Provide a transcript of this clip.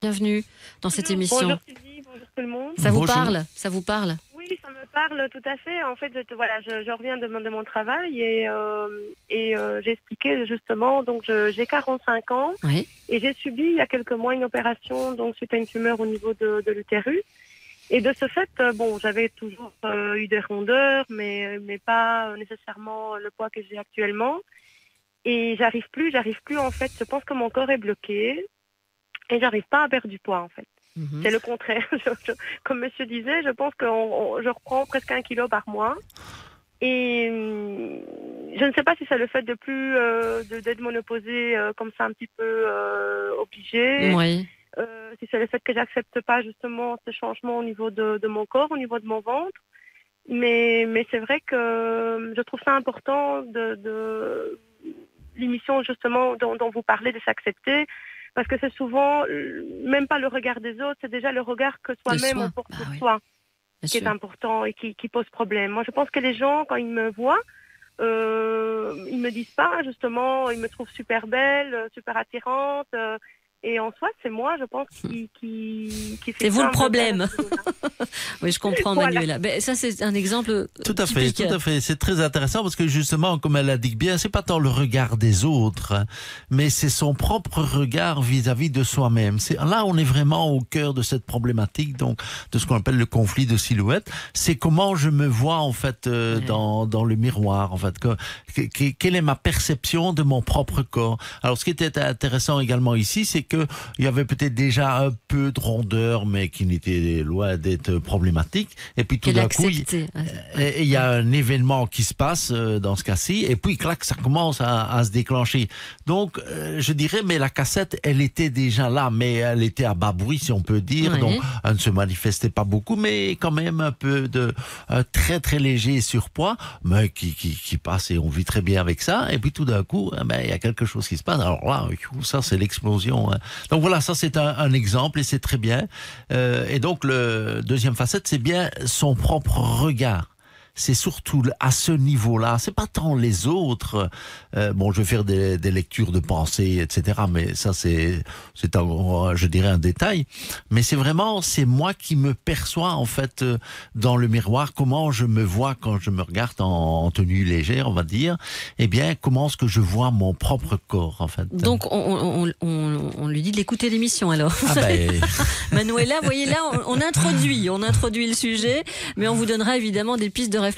Bienvenue dans cette émission. Bonjour Sylvie, bonjour tout le monde. Ça vous Bonjour. parle? Ça vous parle? Oui, ça me parle tout à fait. En fait, je reviens de mon travail et j'ai expliqué justement, donc j'ai 45 ans Oui. et j'ai subi il y a quelques mois une opération donc suite à une tumeur au niveau de l'utérus. Et de ce fait, j'avais toujours eu des rondeurs, mais pas nécessairement le poids que j'ai actuellement. Et j'arrive plus en fait. Je pense que mon corps est bloqué et j'arrive pas à perdre du poids en fait. Mhm. C'est le contraire. Comme monsieur disait, je pense que je reprends presque 1 kilo par mois. Et je ne sais pas si c'est le fait de plus d'être monopausée comme ça un petit peu obligée. Oui. Si c'est le fait que j'accepte pas justement ce changement au niveau de mon corps, au niveau de mon ventre. Mais c'est vrai que je trouve ça important de l'émission justement dont vous parlez, de s'accepter. Parce que c'est souvent, même pas le regard des autres, c'est déjà le regard que soi-même on porte sur soi qui est important et qui pose problème. Moi, je pense que les gens, quand ils me voient, ils me disent pas, justement, ils me trouvent super belle, super attirante. Et en soi, c'est moi, je pense, qui fait C'est vous ça le un peu problème. mal. Oui, je comprends, Voilà. Manuela. Ben, ça, c'est un exemple Tout à fait, typique. tout à fait. C'est très intéressant parce que justement, comme elle l'indique bien, c'est pas tant le regard des autres, hein, mais c'est son propre regard vis-à-vis de soi-même. Là, on est vraiment au cœur de cette problématique, donc de ce qu'on appelle le conflit de silhouette. C'est comment je me vois en fait dans le miroir, en fait. Quelle est ma perception de mon propre corps? Alors, ce qui était intéressant également ici, c'est que il y avait peut-être déjà un peu de rondeur, mais qui n'était loin d'être problématique. Et puis tout d'un coup, il y a un événement qui se passe dans ce cas-ci, et puis clac, ça commence à se déclencher. Donc, je dirais, mais la cassette, elle était déjà là, mais elle était à bas bruit, si on peut dire. Oui. Donc, elle ne se manifestait pas beaucoup, mais quand même un peu de très très léger surpoids, mais qui passe et on vit très bien avec ça. Et puis tout d'un coup, il y a quelque chose qui se passe. Alors là, ça c'est l'explosion. Hein. Donc voilà, ça c'est un exemple et c'est très bien. Et donc le deuxième facette, c'est bien son propre regard. C'est surtout à ce niveau-là. C'est pas tant les autres. Je vais faire des lectures de pensée, etc. Mais ça, c'est je dirais un détail. Mais c'est moi qui me perçois en fait dans le miroir. Comment je me vois quand je me regarde en tenue légère, on va dire. Eh bien, comment est-ce que je vois mon propre corps en fait. Donc, on lui dit de l'écouter l'émission alors. Ah ben... Manuela, vous voyez là, on introduit le sujet, mais on vous donnera évidemment des pistes de réflexion.